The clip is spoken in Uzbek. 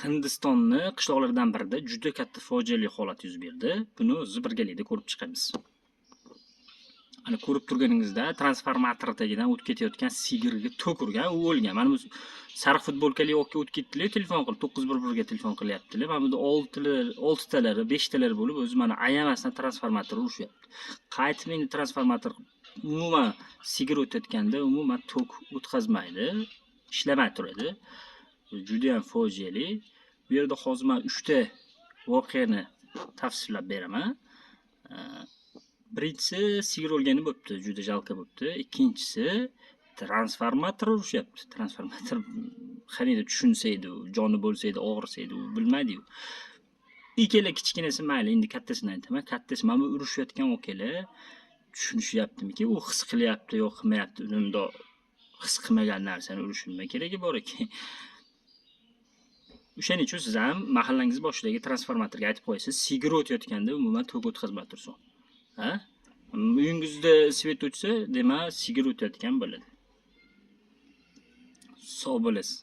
Hindistonni qishloqlaridan birida juda katta fojiali holat yuz berdi. Buni o'zi birgalikda ko'rib chiqamiz. Ana ko'rib turganingizda transformator tagidan o'tib ketayotgan sigirga tok urgan, u o'lgan. Mana bu sariq futbolkali yo'qqa o'tib ketdilar, telefon qilib 911 ga telefon qilyaptilar. Mana bu 6 talari, 5 talari bo'lib, o'zi mana ayamasdan transformator urishyapti. Qaytib endi transformator umuman sigir o'tayotganda umuman tok o'tkazmaydi, ishlamay turadi. Juda ham fojiali. Bu yerda hozir men 3 ta voqeani tafsirlab beraman. Birinchisi sigir o'lgani bo'pti, juda jalqa bo'pti. Ikkinchisi transformator urishyapti. Transformator qanday tushunsa edi, joni bo'lsa edi, og'risa edi, u bilmaydi-yu. Ikkala kichkinasi mayli, endi kattasini aytaman. Kattasi mana bu urushayotgan okalar tushunishyaptimi-ki, u his qilyapti yo'q qilmayapti. Unda his qilmagan narsani urish nima keragi bor ekan? O'shaning uchun siz ham mahallangiz boshidagi transformatorga aytib qo'yasiz, sigir o'tayotganda umuman tok o'tkazmay tursin. Ha? Uyingizda svet o'chsa, demak sigir o'tayotgan bo'ladi. Sog' bo'lasiz.